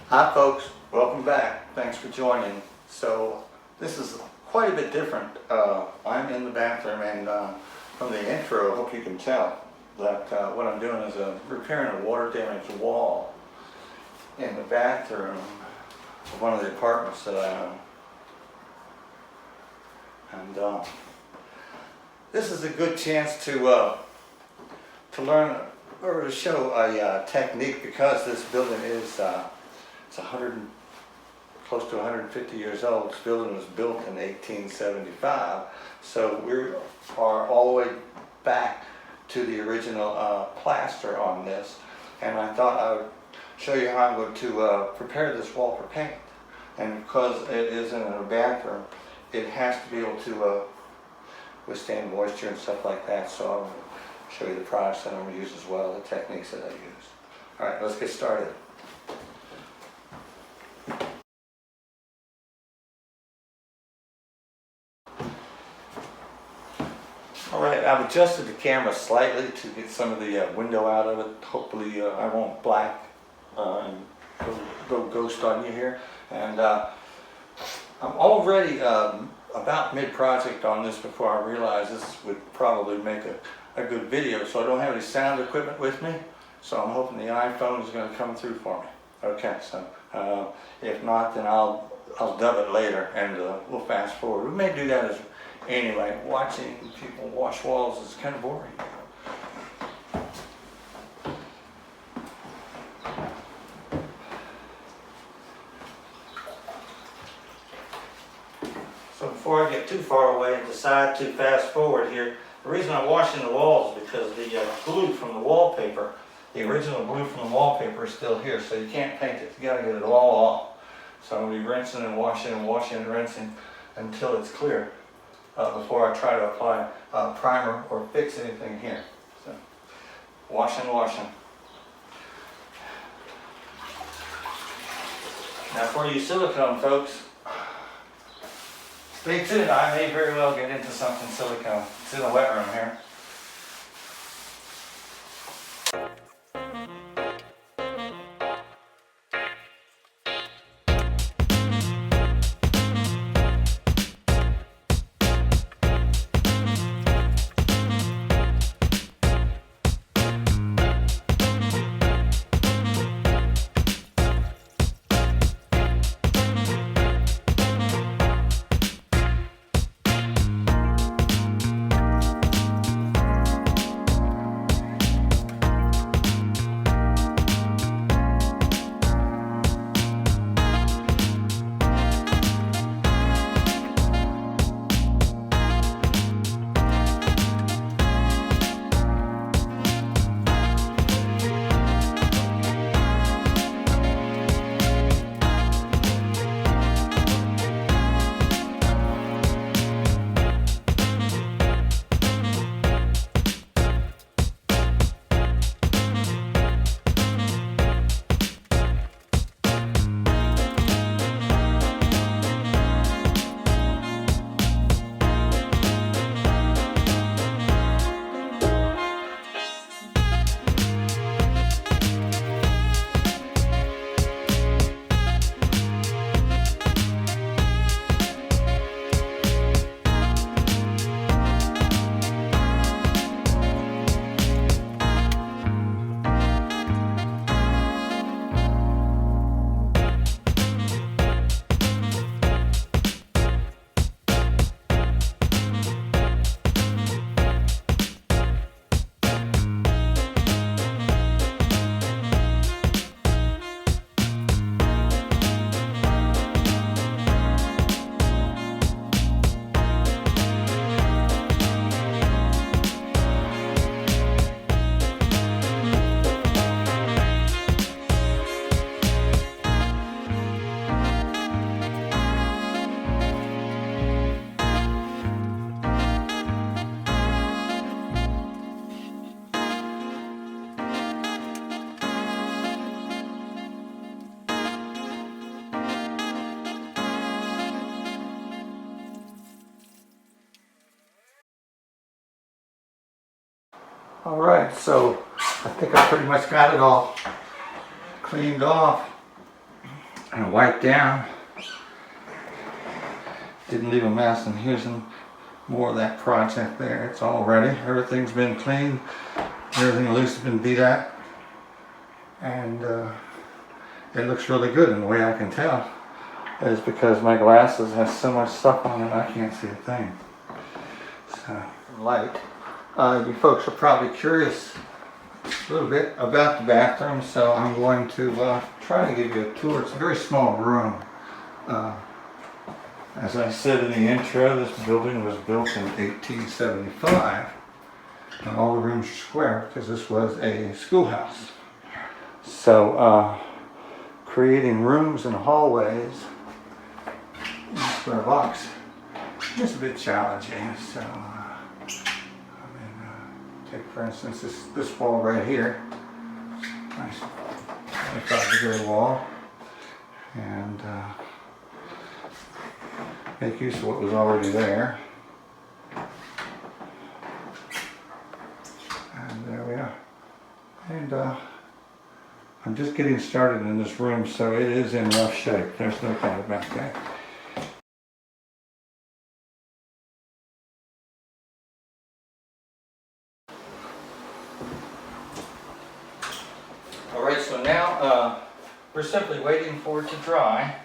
Hi folks, welcome back. Thanks for joining. So this is quite a bit different. I'm in the bathroom and from the intro I hope you can tell that what I'm doing is repairing a water damaged wall in the bathroom of one of the apartments that I own. And this is a good chance to learn or to show a technique, because this building is it's close to 150 years old. This building was built in 1875, so we are all the way back to the original plaster on this. And I thought I would show you how I'm going to prepare this wall for paint. And because it is in a bathroom, it has to be able to withstand moisture and stuff like that. So I'll show you the products that I'm going to use as well, the techniques that I use. All right, let's get started. All right, I've adjusted the camera slightly to get some of the window out of it. Hopefully I won't black and go ghost on you here. And I'm already about mid-project on this before I realized this would probably make a good video. So I don't have any sound equipment with me, so I'm hoping the iPhone is going to come through for me. Okay, so if not, then I'll dub it later and we'll fast forward. We may do that as anyway. Watching people wash walls is kind of boring. So before I get too far away and decide to fast forward here, the reason I'm washing the walls is because the glue from the wallpaper, the original glue from the wallpaper, is still here, so you can't paint it. You got to get it all off. So I'm going to be rinsing and washing and rinsing until it's clear before I try to apply primer or fix anything here. So washing. Now for you silicone folks, stay tuned. I may very well get into something silicone. It's in the wet room here. All right, so I think I pretty much got it all cleaned off. and wipe down. Didn't leave a mess, and here's more of that project there. It's all ready. Everything's been cleaned. Everything loose has been beat at. And it looks really good, and the way I can tell is because my glasses has so much stuff on it I can't see a thing. So, light. You folks are probably curious a little bit about the bathroom, so I'm going to try to give you a tour. It's a very small room. As I said in the intro, this building was built in 1875, and all the rooms are square because this was a schoolhouse. So, creating rooms and hallways in a square box is a bit challenging. So, take for instance this wall right here, nice 25-degree wall, and make use of what was already there. And there we are. And I'm just getting started in this room, so it is in rough shape. There's no doubt about that. Alright, so now we're simply waiting for it to dry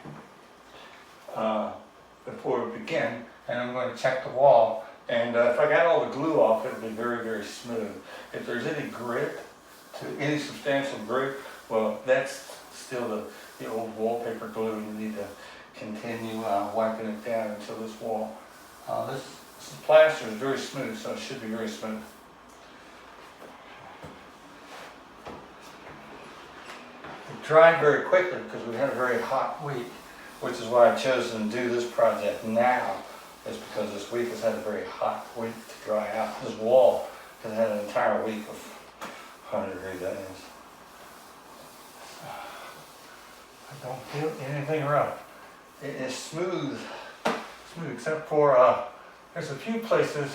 before we begin, and I'm going to check the wall, and if I got all the glue off, it'll be very, very smooth. If there's any grit, any substantial grit, well, that's still the old wallpaper glue. You need to continue wiping it down until this wall. This plaster is very smooth, so it should be very smooth. It dried very quickly because we had a very hot week, which is why I've chosen to do this project now, is because this week has had a very hot week to dry out. This wall has had an entire week of 100-degree days. I don't feel anything rough. It is smooth except for there's a few places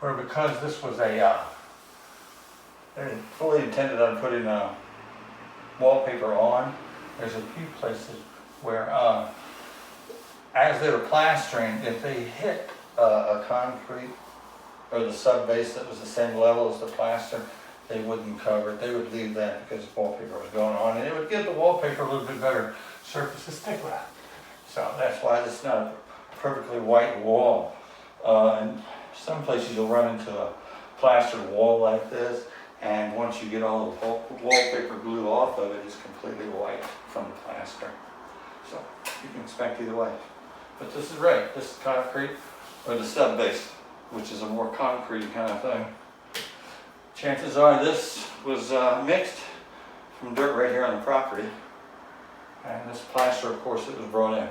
where, because this was they fully intended on putting wallpaper on, there's a few places where as they were plastering, if they hit a concrete or the sub base that was the same level as the plaster, they wouldn't cover it. They would leave that because the wallpaper was going on, and it would give the wallpaper a little bit better surface to stick with. So that's why this is not a perfectly white wall. And some places you'll run into a plastered wall like this, and once you get all the wallpaper glue off of it, it's completely white from the plaster. So you can expect either way. But this is right. This is concrete, or the sub base, which is a more concrete kind of thing. Chances are this was mixed from dirt right here on the property. And this plaster, of course, it was brought in.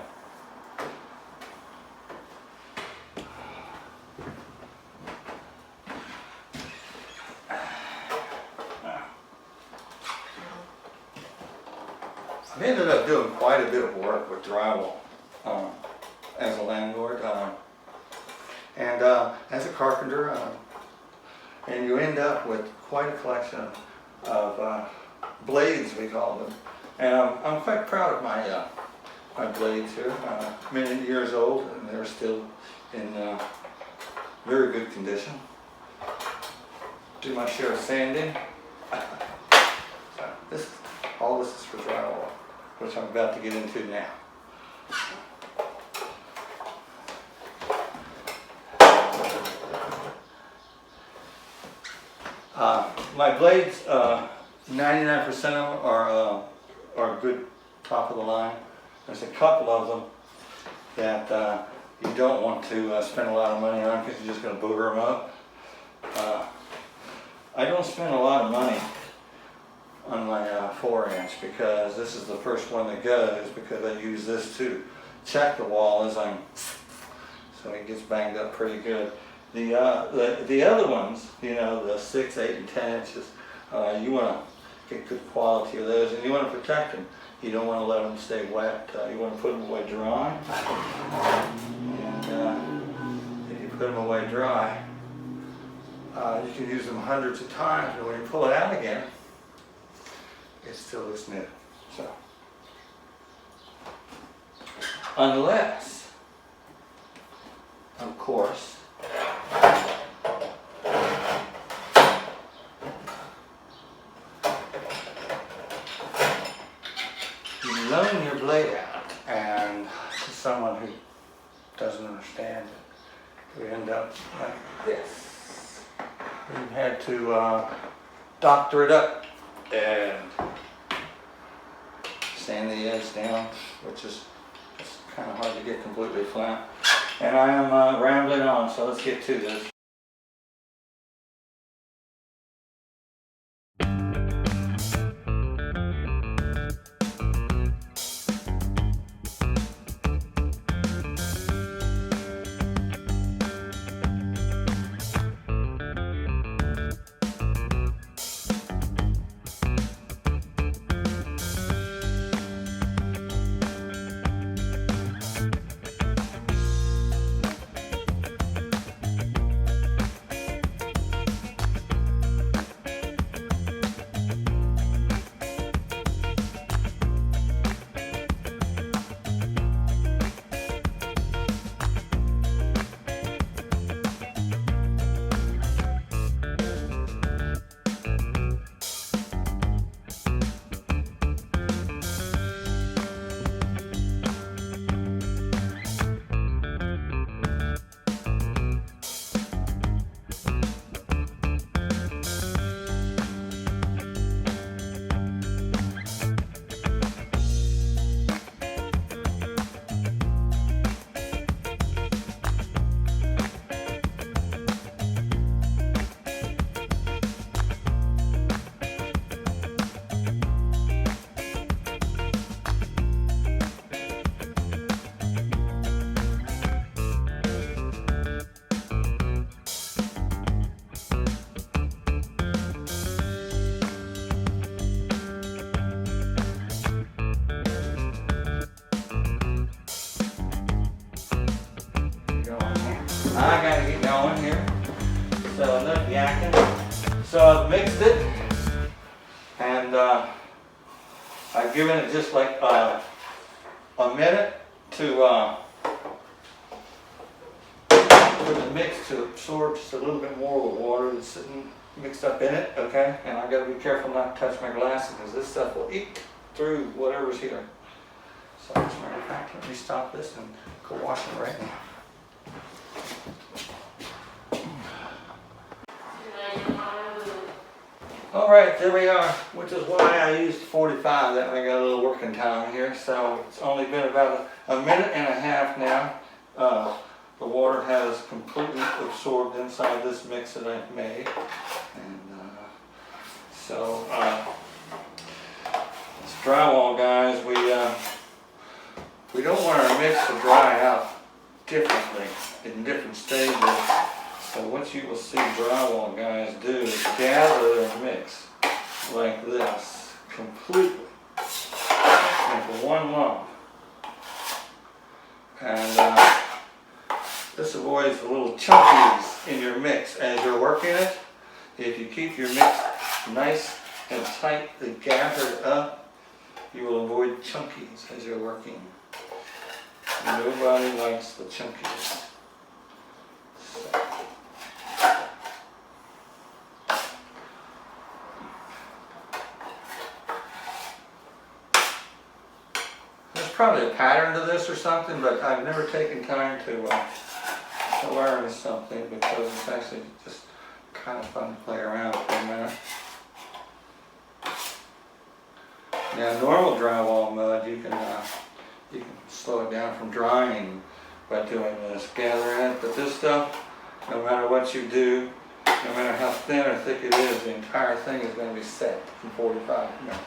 I've ended up doing quite a bit of work with drywall as a landlord and as a carpenter, and you end up with quite a collection of blades, we call them. And I'm quite proud of my blades here. Many years old, and they're still in very good condition. Do my share of sanding. So all this is for drywall, which I'm about to get into now. My blades, 99% of them are good, top of the line. There's a couple of them that you don't want to spend a lot of money on because you're just going to booger them up. I don't spend a lot of money on my 4-inch because this is the first one that goes, because I use this to check the wall as so it gets banged up pretty good. The other ones, you know, the 6, 8, and 10 inches, you want to get good quality of those, and you want to protect them. You don't want to let them stay wet. You want to put them away dry. And if you put them away dry, you can use them hundreds of times, and when you pull it out again, it still looks new. So unless, of course, you loan your blade out, and to someone who doesn't understand it, we end up like this. We've had to doctor it up and sand the edge down, which is kind of hard to get completely flat. And I am rambling on, so let's get to this. I gotta get going here. So enough yakking. So I've mixed it, and I've given it just like a minute to for the mix to absorb just a little bit more of the water that's sitting mixed up in it. Okay, and I gotta be careful not to touch my glasses because this stuff will eat through whatever's here. So as a matter of fact, let me stop this and go wash it right now. Alright, there we are, which is why I used 45, that way I got a little working time here. So it's only been about a minute and a half now. The water has completely absorbed inside this mix that I've made. And so this drywall, guys, we don't want our mix to dry out differently in different stages. So what you will see drywall guys do is gather their mix like this completely into one lump. And this avoids the little chunkies in your mix as you're working it. If you keep your mix nice and tightly gathered up, you will avoid chunkies as you're working. Nobody likes the chunkies. So. There's probably a pattern to this or something, but I've never taken time to learn something because it's actually just kind of fun to play around for a minute. Now, normal drywall mud, you can slow it down from drying by doing this, gathering it. But this stuff, no matter what you do, no matter how thin or thick it is, the entire thing is going to be set in 45 minutes.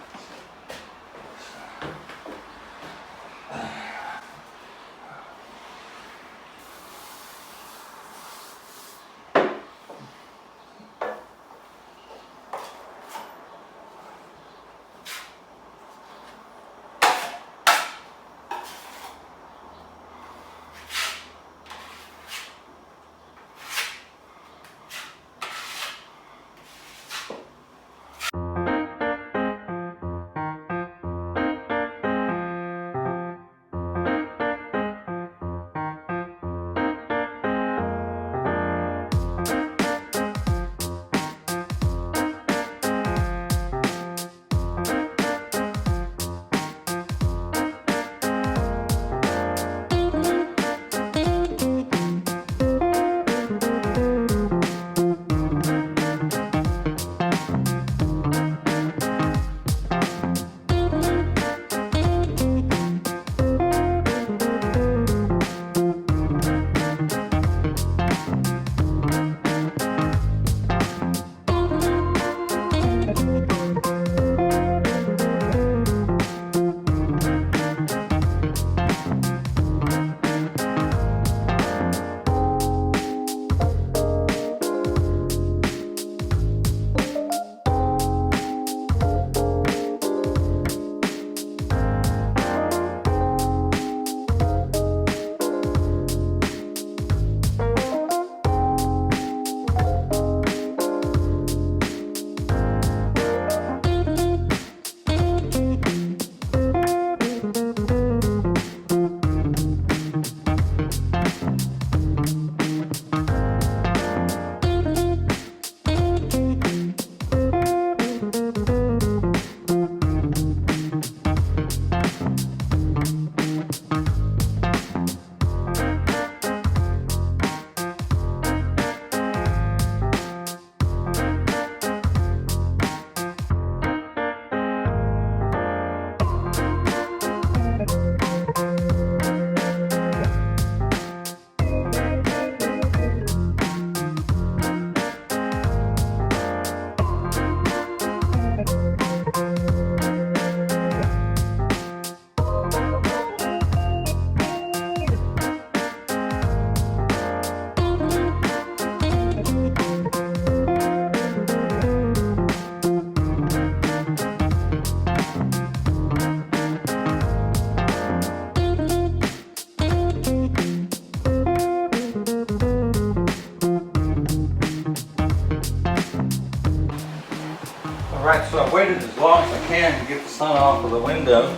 Alright, so I've waited as long as I can to get the sun off of the window,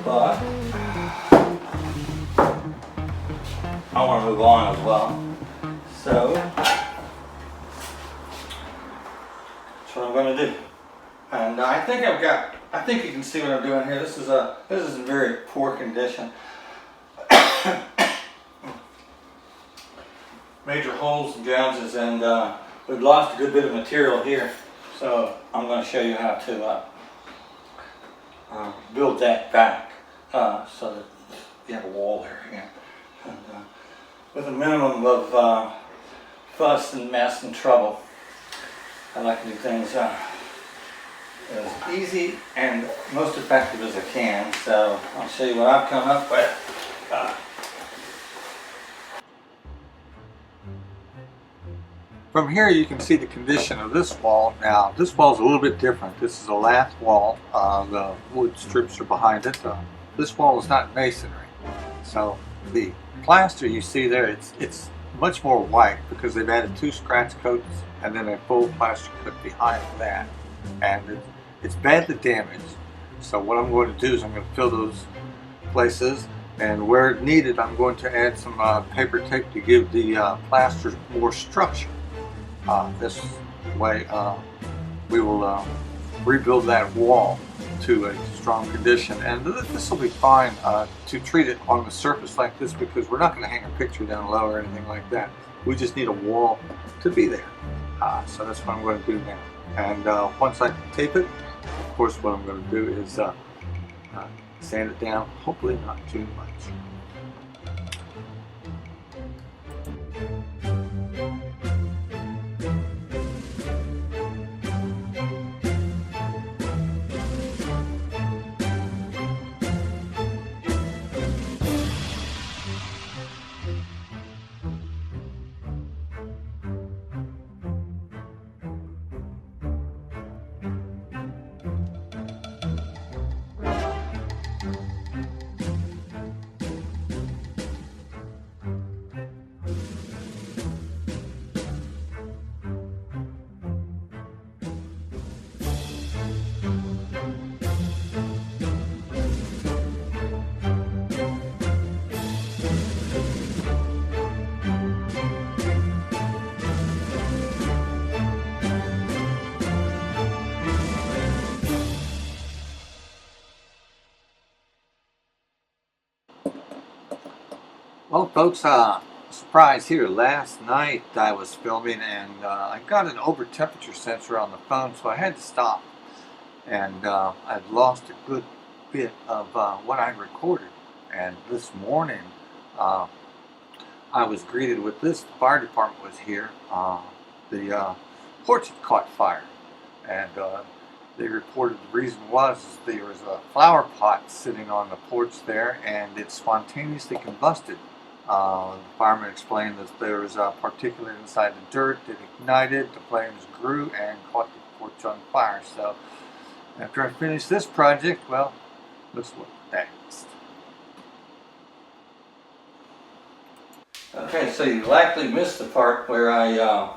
but I want to move on as well. So that's what I'm going to do. And I think you can see what I'm doing here. This is in very poor condition. Major holes and gouges, and we've lost a good bit of material here. So I'm going to show you how to build that back so that you have a wall there again. And, with a minimum of fuss and mess and trouble. I like to do things as easy and most effective as I can. So I'll show you what I've come up with. From here you can see the condition of this wall. Now this wall is a little bit different. This is a lath wall. The wood strips are behind it. This wall is not masonry. So the plaster you see there, it's much more white because they've added 2 scratch coats and then a full plaster coat behind that. And it's badly damaged. So what I'm going to do is I'm going to fill those places, and where needed I'm going to add some paper tape to give the plaster more structure. This way we will rebuild that wall to a strong condition, and this will be fine to treat it on the surface like this, because we're not going to hang a picture down low or anything like that. We just need a wall to be there. So that's what I'm going to do now. And once I tape it, of course what I'm going to do is sand it down, hopefully not too much. Well folks, surprise here. Last night I was filming and I got an over temperature sensor on the phone, so I had to stop. And I'd lost a good bit of what I recorded. And this morning I was greeted with this. The fire department was here. The porch had caught fire. And they reported the reason was there was a flower pot sitting on the porch there, and it spontaneously combusted. The fireman explained that there was a particulate inside the dirt that ignited, the flames grew and caught the porch on fire. So after I finish this project, well, let's look next. Okay, so you likely missed the part where I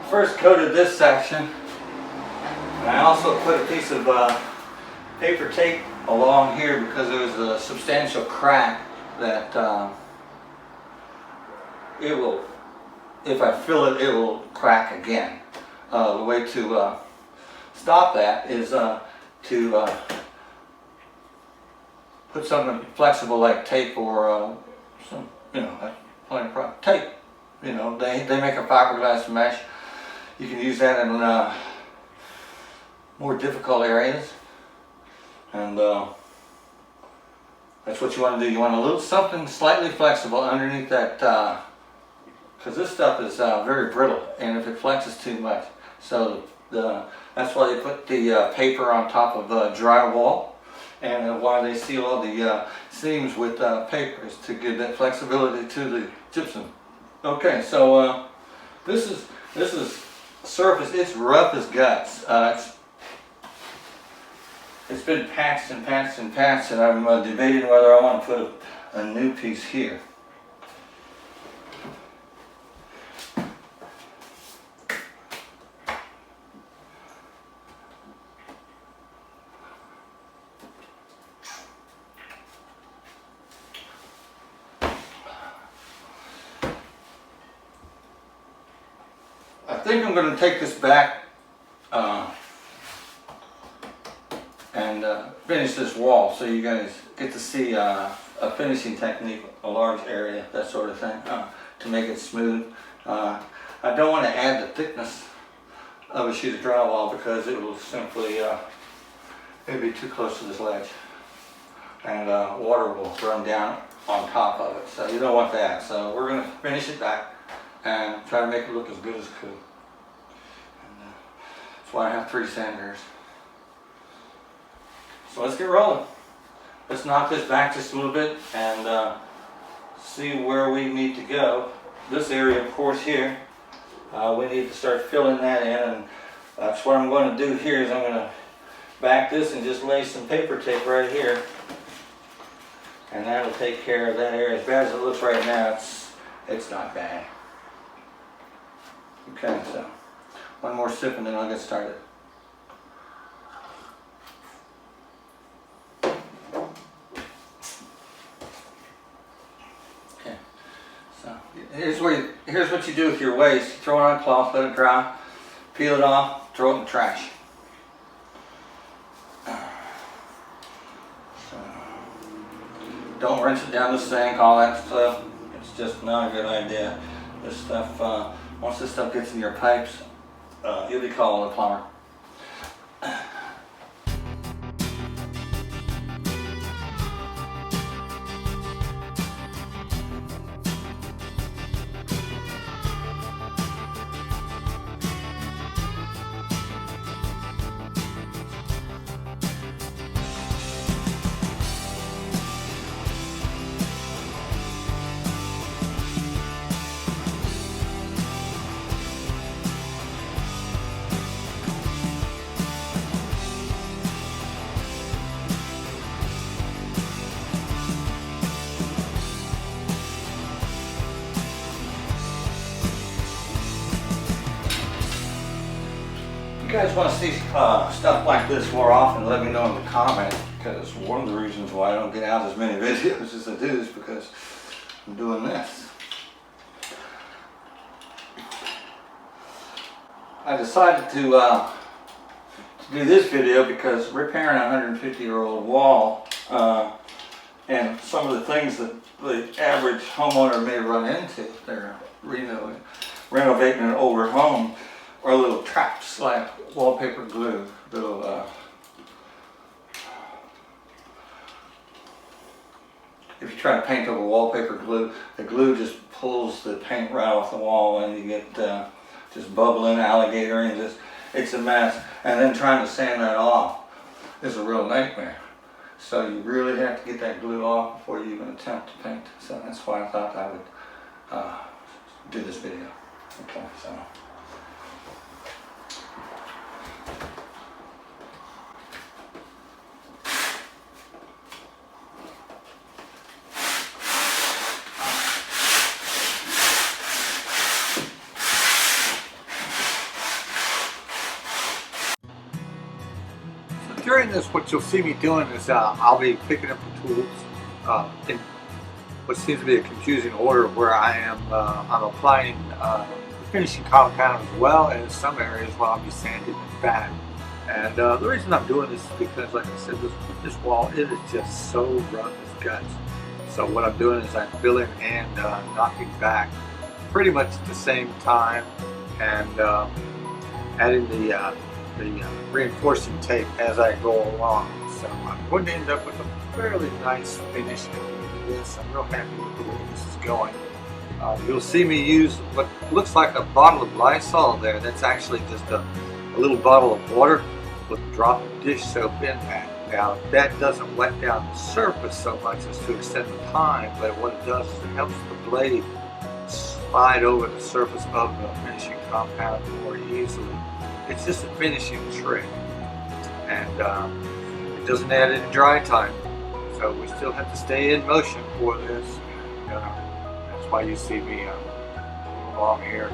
first coated this section, and I also put a piece of paper tape along here because there was a substantial crack that it will, if I fill it, it will crack again. The way to stop that is to put something flexible like tape or some, tape. You know, they make a fiberglass mesh. You can use that in more difficult areas. And that's what you want to do. You want a little something slightly flexible underneath that, because this stuff is very brittle, and if it flexes too much, so that's why they put the paper on top of drywall, and why they seal all the seams with paper is to give that flexibility to the gypsum. Okay, so this is surface. It's rough as guts. It's been patched and patched and patched, and I'm debating whether I want to put a new piece here. think I'm going to take this back and finish this wall so you guys get to see a finishing technique, a large area, that sort of thing, to make it smooth. I don't want to add the thickness of a sheet of drywall because it will simply it'll be too close to this ledge, and water will run down on top of it, so you don't want that. So we're going to finish it back and try to make it look as good as it could. And that's why I have 3 sanders. So let's get rolling. Let's knock this back just a little bit and see where we need to go. This area, of course, here, we need to start filling that in, and that's what I'm going to do here is I'm going to back this and just lay some paper tape right here, and that'll take care of that area. As bad as it looks right now, it's not bad. Okay, so one more sip and then I'll get started. Okay, so here's what you do with your waste. You throw it on a cloth, let it dry, peel it off, throw it in the trash. Don't rinse it down the sink, all that stuff. It's just not a good idea. This stuff, once this stuff gets in your pipes, you'll be calling a plumber. If you guys want to see stuff like this more often, let me know in the comments, because one of the reasons why I don't get out as many videos as I do is because I'm doing this. I decided to do this video because repairing a 150-year-old wall and some of the things that the average homeowner may run into if they're renovating an older home are little traps like wallpaper glue, little if you try to paint over wallpaper glue, the glue just pulls the paint right off the wall and you get just bubbling alligator and it's a mess. And then trying to sand that off is a real nightmare. So you really have to get that glue off before you even attempt to paint. So that's why I thought I would do this video. Okay, so. During this, what you'll see me doing is I'll be picking up the tools in what seems to be a confusing order where I am I'm applying finishing compound as well as some areas where I'll be sanding it back. And the reason I'm doing this is because, like I said, this wall, it is just so rough as guts. So what I'm doing is I'm filling and knocking back pretty much at the same time, and adding the reinforcing tape as I go along. So I'm going to end up with a fairly nice finish to this. I'm real happy with the way this is going. You'll see me use what looks like a bottle of Lysol there. That's actually just a little bottle of water with a drop of dish soap in that. Now that doesn't wet down the surface so much as to extend the time, but what it does is it helps the blade slide over the surface of the finishing compound more easily. It's just a finishing trick, and it doesn't add any dry time, so we still have to stay in motion for this. That's why you see me along here.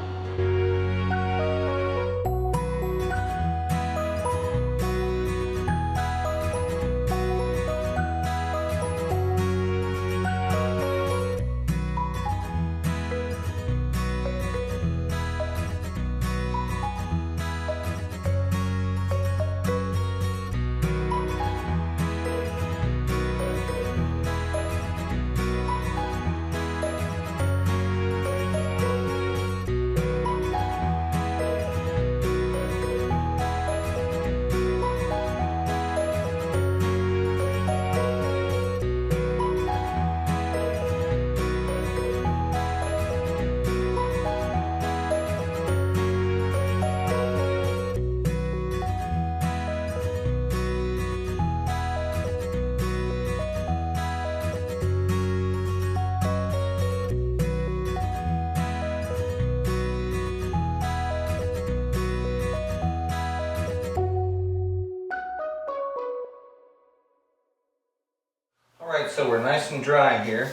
so we're nice and dry here.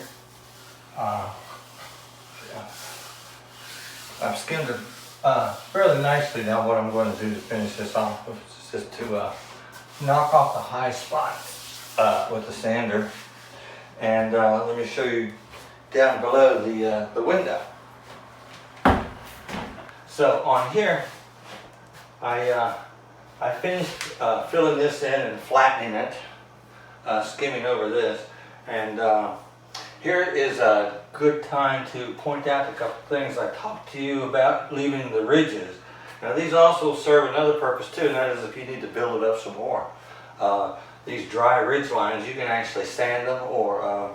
I've skimmed it fairly nicely. Now what I'm going to do to finish this off is just to knock off the high spots with the sander. And let me show you down below the window. So on here, I finished filling this in and flattening it, skimming over this, and here is a good time to point out a couple things I talked to you about leaving the ridges. Now these also serve another purpose too, and that is if you need to build it up some more. These dry ridge lines, you can actually sand them or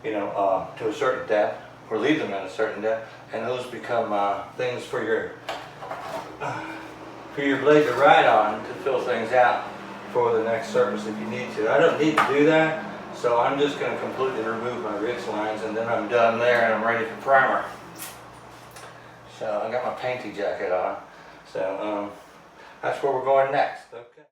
to a certain depth, or leave them at a certain depth, and those become things for your blade to ride on to fill things out for the next surface if you need to. I don't need to do that, so I'm just going to completely remove my ridge lines, and then I'm done there and I'm ready for primer. So I got my painty jacket on, so that's where we're going next. Okay.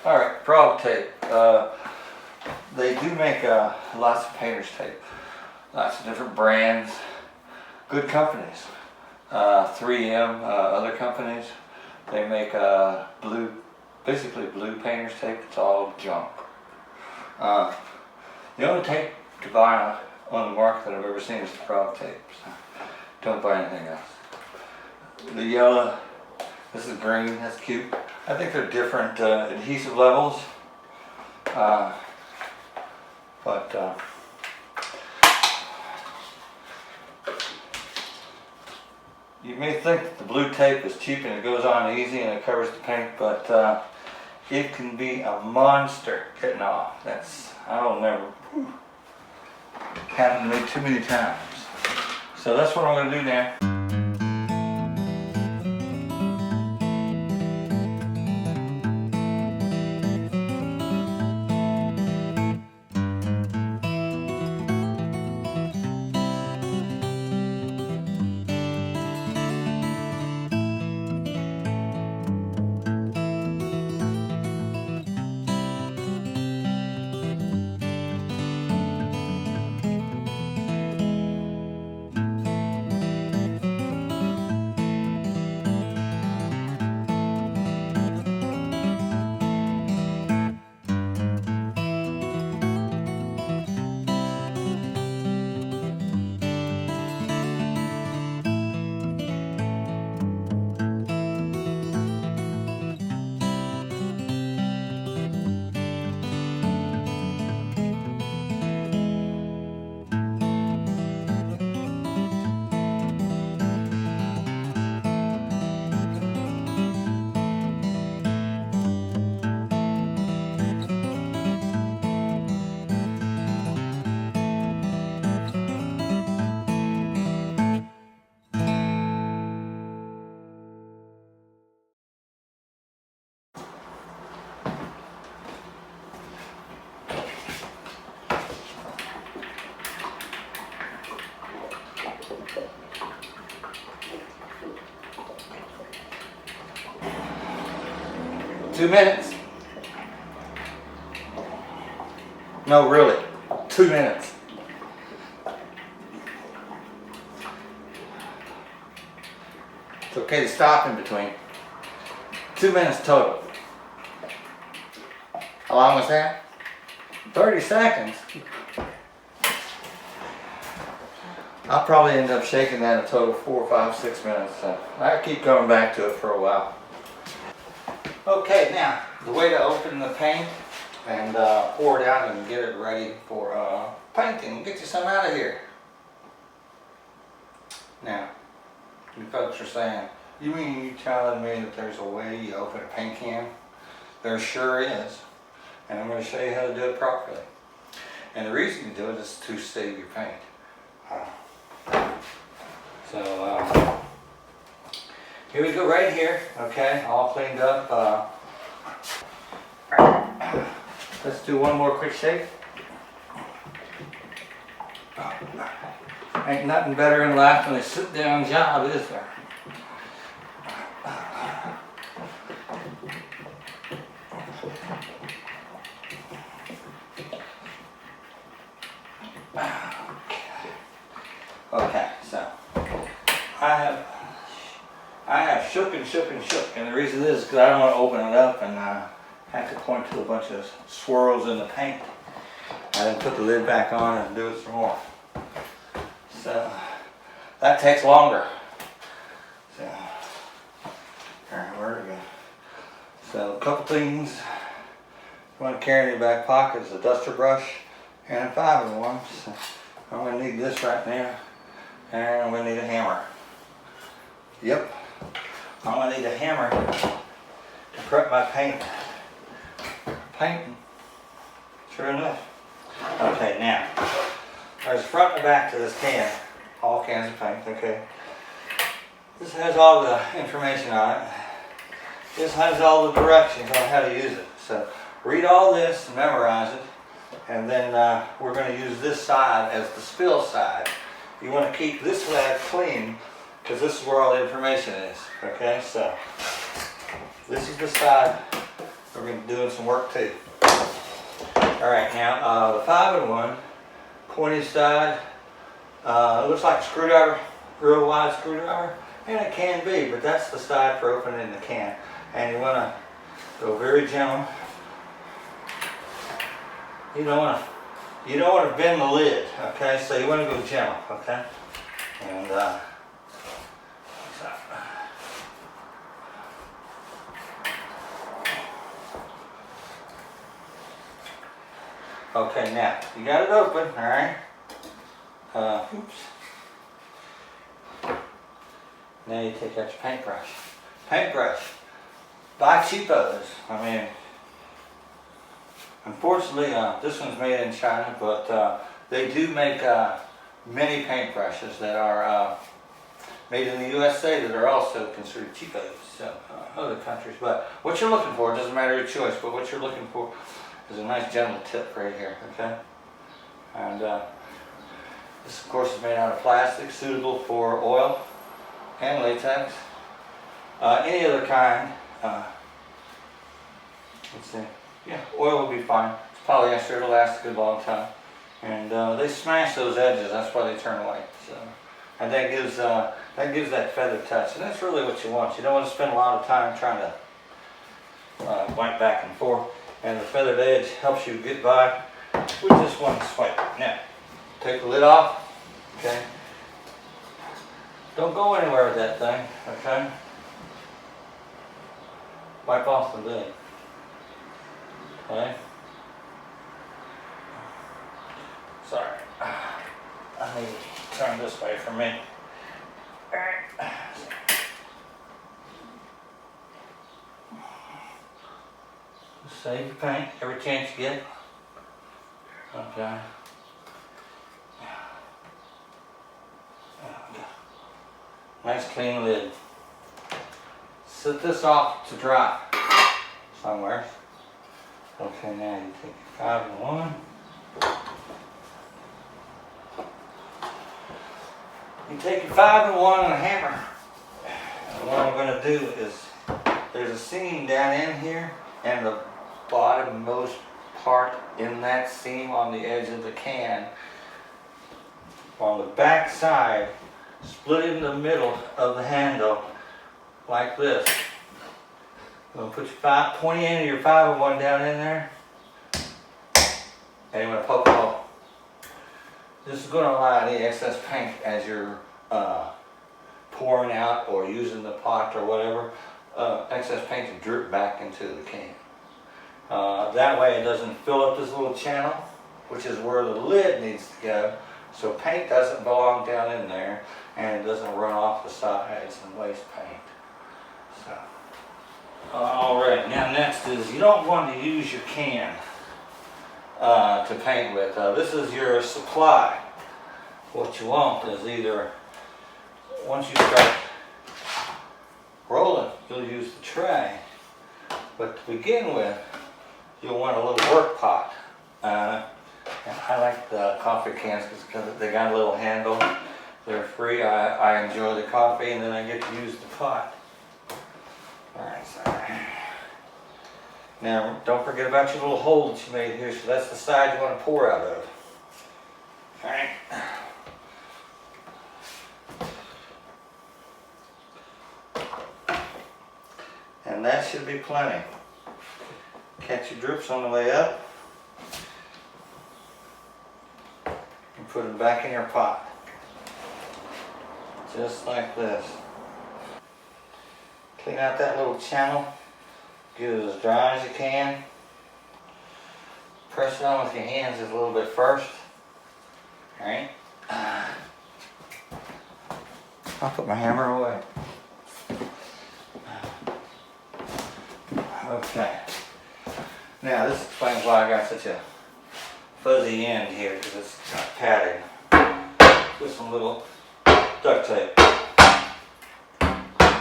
Alright, frog tape. They do make lots of painter's tape. Lots of different brands. Good companies. 3M, other companies. They make basically blue painter's tape. It's all junk. The only tape to buy on the market that I've ever seen is the frog tape. So don't buy anything else. The yellow, this is green, that's cute. I think they're different adhesive levels, you may think that the blue tape is cheap and it goes on easy and it covers the paint, but it can be a monster getting off. I'll never happened to me too many times. So that's what I'm going to do now. 2 minutes. No, really, 2 minutes. It's okay to stop in between. 2 minutes total. How long was that? 30 seconds. I'll probably end up shaking that a total of 4, 5, 6 minutes. So I'll keep going back to it for a while. Okay, now the way to open the paint and pour it out and get it ready for painting. Get you some out of here. Now, you folks are saying, you mean you telling me that there's a way you open a paint can? There sure is. And I'm going to show you how to do it properly. And the reason you do it is to save your paint. Here we go right here, okay, all cleaned up. Let's do one more quick shake. Ain't nothing better in life than a sit down job, is there? Okay, so I have shook and shook and shook, and the reason is because I don't want to open it up and have to point to a bunch of swirls in the paint. I then put the lid back on and do it some more. So that takes longer. So, alright, where to go? So a couple things you want to carry in your back pocket is a duster brush and a 5-in-1. So I'm going to need this right now, and I'm going to need a hammer. Yep, I'm going to need a hammer to prep my paint. Painting. Sure enough. Okay, now there's the front and the back to this can. All cans of paint. Okay. This has all the information on it. This has all the directions on how to use it. So read all this, memorize it, and then we're going to use this side as the spill side. You want to keep this side clean because this is where all the information is. Okay, so this is the side we're going to be doing some work too. Alright, now the 5-in-1 pointy side, it looks like a screwdriver, real wide screwdriver, and it can be, but that's the side for opening the can. And you want to go very gentle. You don't want to bend the lid, okay? So you want to go gentle, okay? And okay, now you got it open, all right? Oops. Now you take out your paintbrush. Paintbrush. Buy cheapos. I mean, unfortunately, this one's made in China, but they do make many paintbrushes that are made in the USA that are also considered cheapos. So other countries, but what you're looking for, it doesn't matter your choice, but what you're looking for is a nice gentle tip right here, okay? And this of course is made out of plastic, suitable for oil and latex. Any other kind, let's see, yeah, oil will be fine. It's polyester, it'll last a good long time. And they smash those edges, that's why they turn white. So, and that gives that feather touch, and that's really what you want. You don't want to spend a lot of time trying to wipe back and forth. And the feathered edge helps you get by with just one swipe. Now, take the lid off, okay? Don't go anywhere with that thing, okay? Wipe off the lid, okay? Sorry, I need to turn this way for me. Save your paint every chance you get. Okay. Nice clean lid. Set this off to dry somewhere. Okay, now you take your 5-in-1. You take your 5-in-1 and a hammer. And what I'm going to do is, there's a seam down in here. and the bottommost part in that seam on the edge of the can, on the back side, split in the middle of the handle like this. You're going to put your pointy end of your 501 down in there, and you're going to poke a hole. This is going to allow any excess paint as you're pouring out or using the pot or whatever, excess paint to drip back into the can. That way it doesn't fill up this little channel, which is where the lid needs to go, so paint doesn't belong down in there and it doesn't run off the sides and waste paint. So, alright, now next is, you don't want to use your can to paint with. This is your supply. What you want is either, once you start rolling, you'll use the tray, but to begin with, you'll want a little work pot. And I like the coffee cans because they got a little handle. They're free. I enjoy the coffee, and then I get to use the pot. Alright, so now don't forget about your little hole that you made here. So that's the side you want to pour out of. Alright. And that should be plenty. Catch your drips on the way up. And put them back in your pot. Just like this. Clean out that little channel. Get it as dry as you can. Press it on with your hands just a little bit first. Alright. I'll put my hammer away. Okay. Now this explains why I got such a fuzzy end here, because it's got padding with some little duct tape.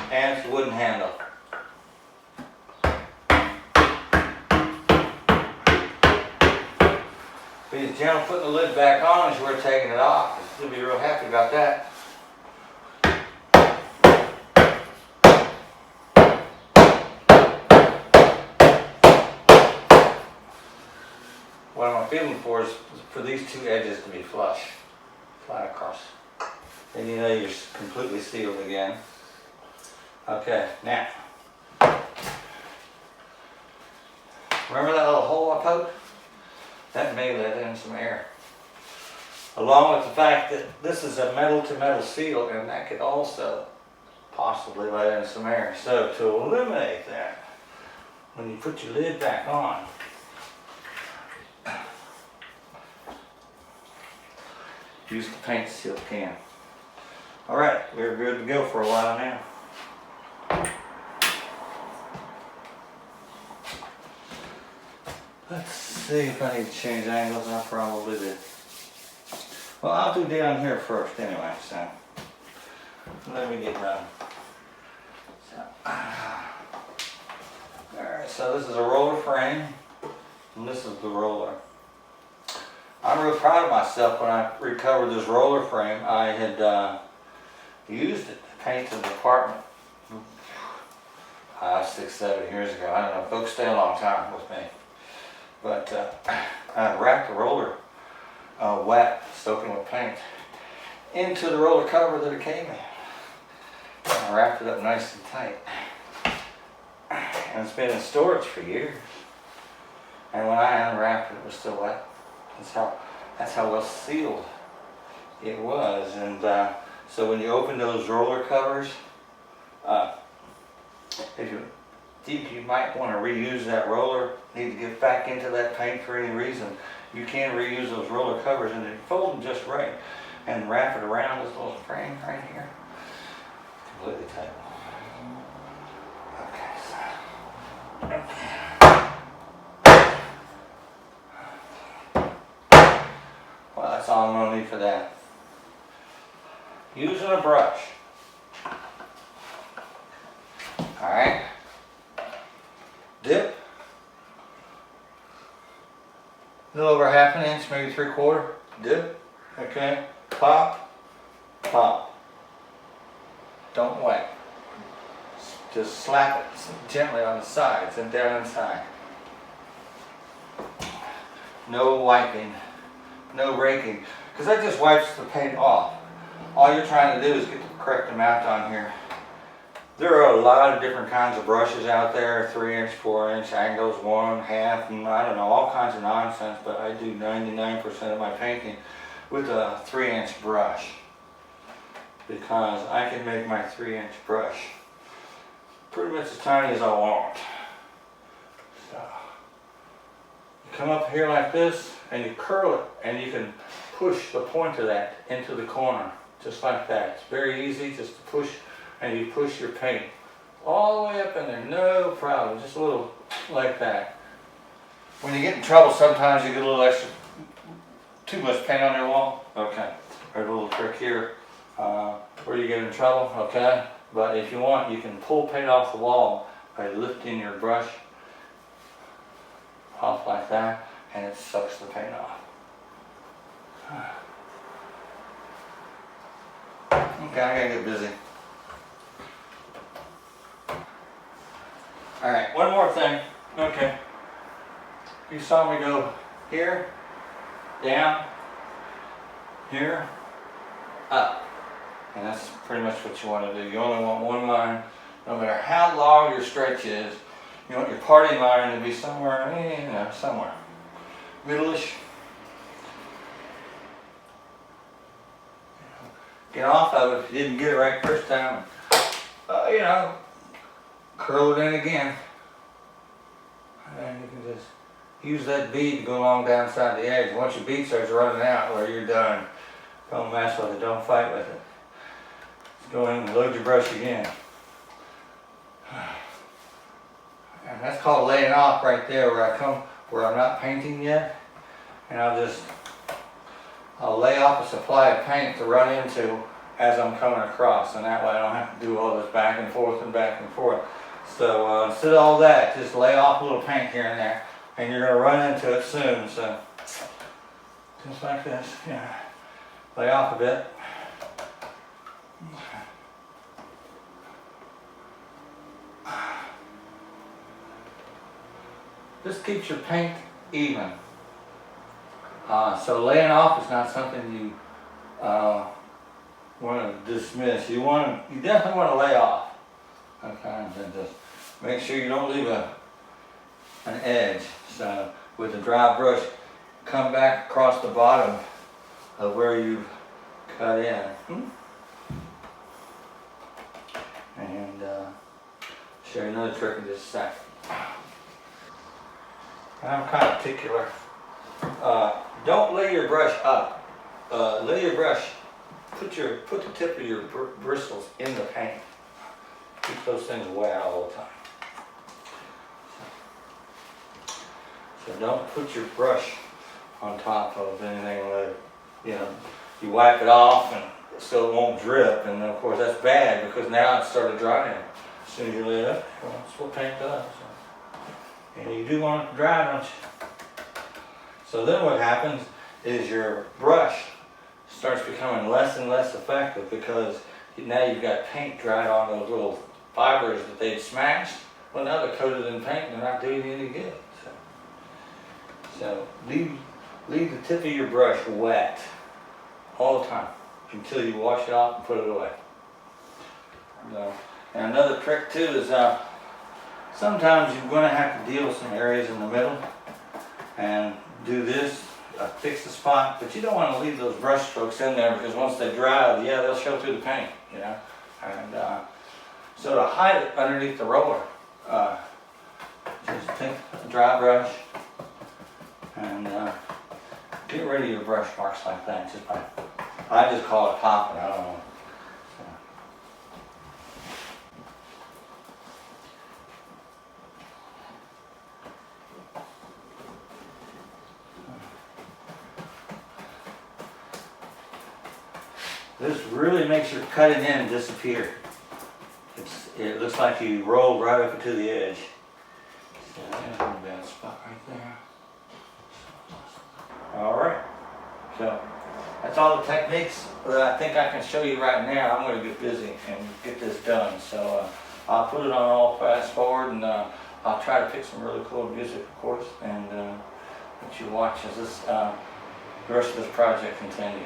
And it's a wooden handle. Be as gentle putting the lid back on as you were taking it off. You'll be real happy about that. What I'm feeling for is for these two edges to be flush, flat across. Then you know you're completely sealed again. Okay, now, remember that little hole I poked? That may let in some air. Along with the fact that this is a metal to metal seal, and that could also possibly let in some air. So to eliminate that, when you put your lid back on, use the paint to seal the can. Alright, we're good to go for a while now. Let's see if I need to change angles. I probably did. Well, I'll do down here first anyway, so let me get done. Alright, so this is a roller frame, and this is the roller. I'm real proud of myself when I recovered this roller frame. I had used it to paint the apartment 6, 7 years ago. I don't know, folks stay a long time with me. But I wrapped the roller wet, soaking with paint, into the roller cover that it came in. I wrapped it up nice and tight. And it's been in storage for years. And when I unwrapped it, it was still wet. That's how well sealed it was. And so when you open those roller covers, if you're deep, you might want to reuse that roller. Need to get back into that paint for any reason. You can reuse those roller covers, and then fold them just right and wrap it around this little frame right here. Completely tight. Okay, well, that's all I'm going to need for that. Using a brush. Alright. Dip. A little over 1/2 inch, maybe 3/4. Dip. Okay. Pop. Pop. Don't wet. just slap it gently on the sides and down inside. No wiping, no raking, because that just wipes the paint off. All you're trying to do is get the correct amount on here. There are a lot of different kinds of brushes out there, 3-inch, 4-inch, angles, 1/2, and I don't know, all kinds of nonsense, but I do 99% of my painting with a 3-inch brush, because I can make my 3-inch brush pretty much as tiny as I want. So, you come up here like this, and you curl it, and you can push the point of that into the corner, just like that. It's very easy, just to push, and you push your paint all the way up in there, no problem, just a little like that. When you get in trouble, sometimes you get a little extra, too much paint on your wall. Okay, there's a little trick here where you get in trouble, okay? But if you want, you can pull paint off the wall by lifting your brush off like that, and it sucks the paint off. Okay, I gotta get busy. Alright, one more thing. Okay. You saw me go here, down, here, up. And that's pretty much what you want to do. You only want one line, no matter how long your stretch is. You want your parting line to be somewhere, you know, somewhere middle-ish. Get off of it if you didn't get it right first time. You know, curl it in again. And you can just use that bead to go along down inside the edge. Once your bead starts running out, where you're done, don't mess with it, don't fight with it. Just go in and load your brush again. And that's called laying off right there, where I'm not painting yet. And I'll lay off a supply of paint to run into as I'm coming across, and that way I don't have to do all this back and forth and back and forth. So instead of all that, just lay off a little paint here and there, and you're going to run into it soon. So just like this, yeah. Lay off a bit. This keeps your paint even. So laying off is not something you want to dismiss. You definitely want to lay off. Okay, and just make sure you don't leave an edge. So with the dry brush, come back across the bottom of where you cut in. And show you another trick in just a second. I'm kind of particular. Don't lay your brush up. Lay your brush, put the tip of your bristles in the paint. Keep those things wet all the time. So don't put your brush on top of anything like, you know, you wipe it off and so it won't drip, and of course that's bad because now it's started drying. As soon as you lay it up, well, that's what paint does. So. And you do want it to dry, don't you? So then what happens is your brush starts becoming less and less effective because now you've got paint dried on those little fibers that they'd smashed. Well, now they're coated in paint and they're not doing you any good. So leave the tip of your brush wet all the time until you wash it off and put it away. And another trick too is sometimes you're going to have to deal with some areas in the middle and do this, fix the spot, but you don't want to leave those brush strokes in there because once they dry, yeah, they'll show through the paint, you know. And so to hide it underneath the roller, just take a dry brush and get rid of your brush marks like that. I just call it popping, I don't know. This really makes your cutting in disappear. It looks like you rolled right up to the edge. So there's a bad spot right there. Alright, so that's all the techniques that I think I can show you right now. I'm going to get busy and get this done. So I'll put it on all fast forward, and I'll try to pick some really cool music, of course, and let you watch as this the rest of this project continues.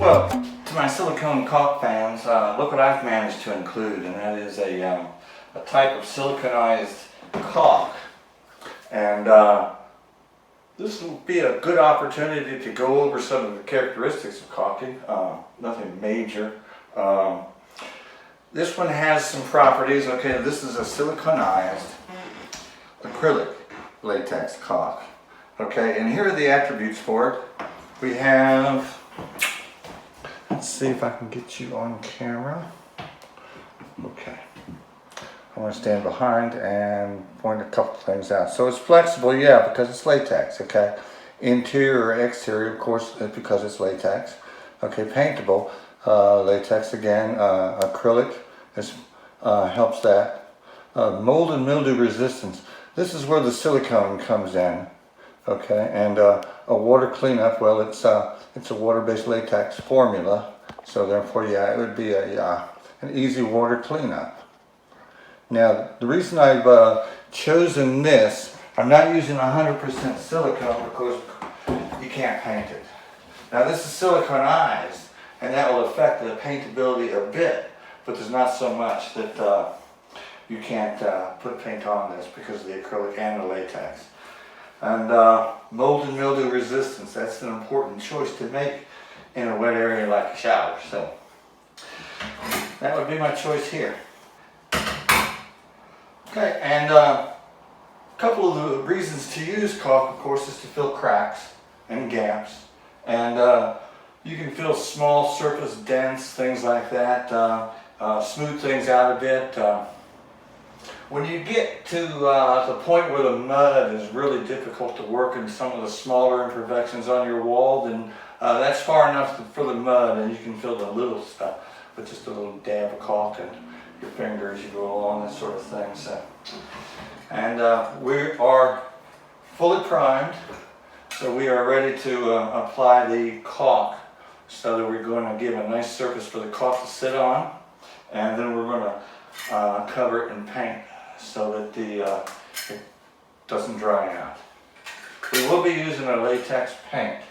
Well, to my silicone caulk fans, look what I've managed to include, and that is a type of siliconized caulk. And this will be a good opportunity to go over some of the characteristics of caulking, nothing major. This one has some properties. Okay, this is a siliconized acrylic latex caulk. Okay, and here are the attributes for it. We have, let's see if I can get you on camera. Okay. I want to stand behind and point a couple things out. So it's flexible, yeah, because it's latex, okay? Interior or exterior, of course, because it's latex. Okay, paintable, latex again, acrylic helps that. Mold and mildew resistance. This is where the silicone comes in, okay? And a water cleanup, well, it's a water-based latex formula, so therefore, yeah, it would be an easy water cleanup. Now, the reason I've chosen this, I'm not using 100% silicone because you can't paint it. Now, this is siliconized, and that will affect the paintability a bit, but there's not so much that you can't put paint on this because of the acrylic and the latex. And mold and mildew resistance, that's an important choice to make in a wet area like a shower. So that would be my choice here. Okay, and a couple of the reasons to use caulk, of course, is to fill cracks and gaps. And you can fill small surface dents, things like that, smooth things out a bit. When you get to the point where the mud is really difficult to work in some of the smaller imperfections on your wall, then that's far enough for the mud, and you can fill the little stuff with just a little dab of caulk and your finger as you go along, that sort of thing. So, and we are fully primed, so we are ready to apply the caulk. So that we're going to give a nice surface for the caulk to sit on, and then we're going to cover it in paint so that it doesn't dry out. We will be using a latex paint.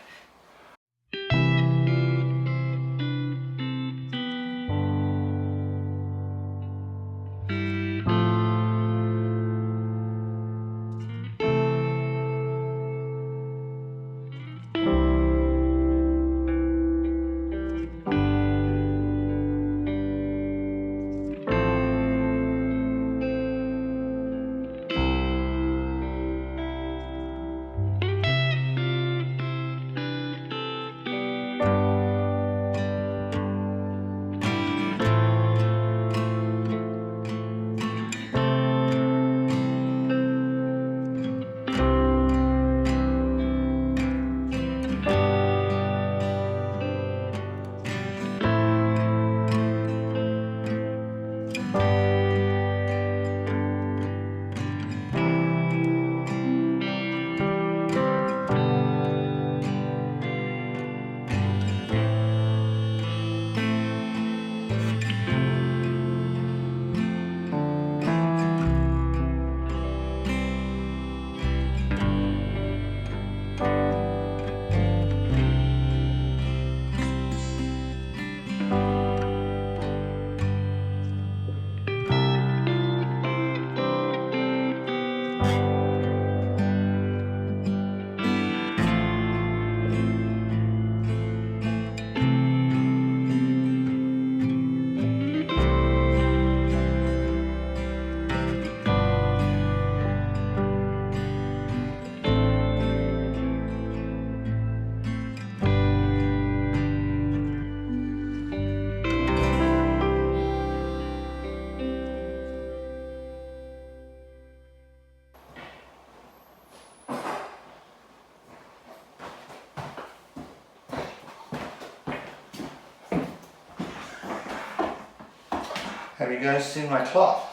Have you guys seen my cloth?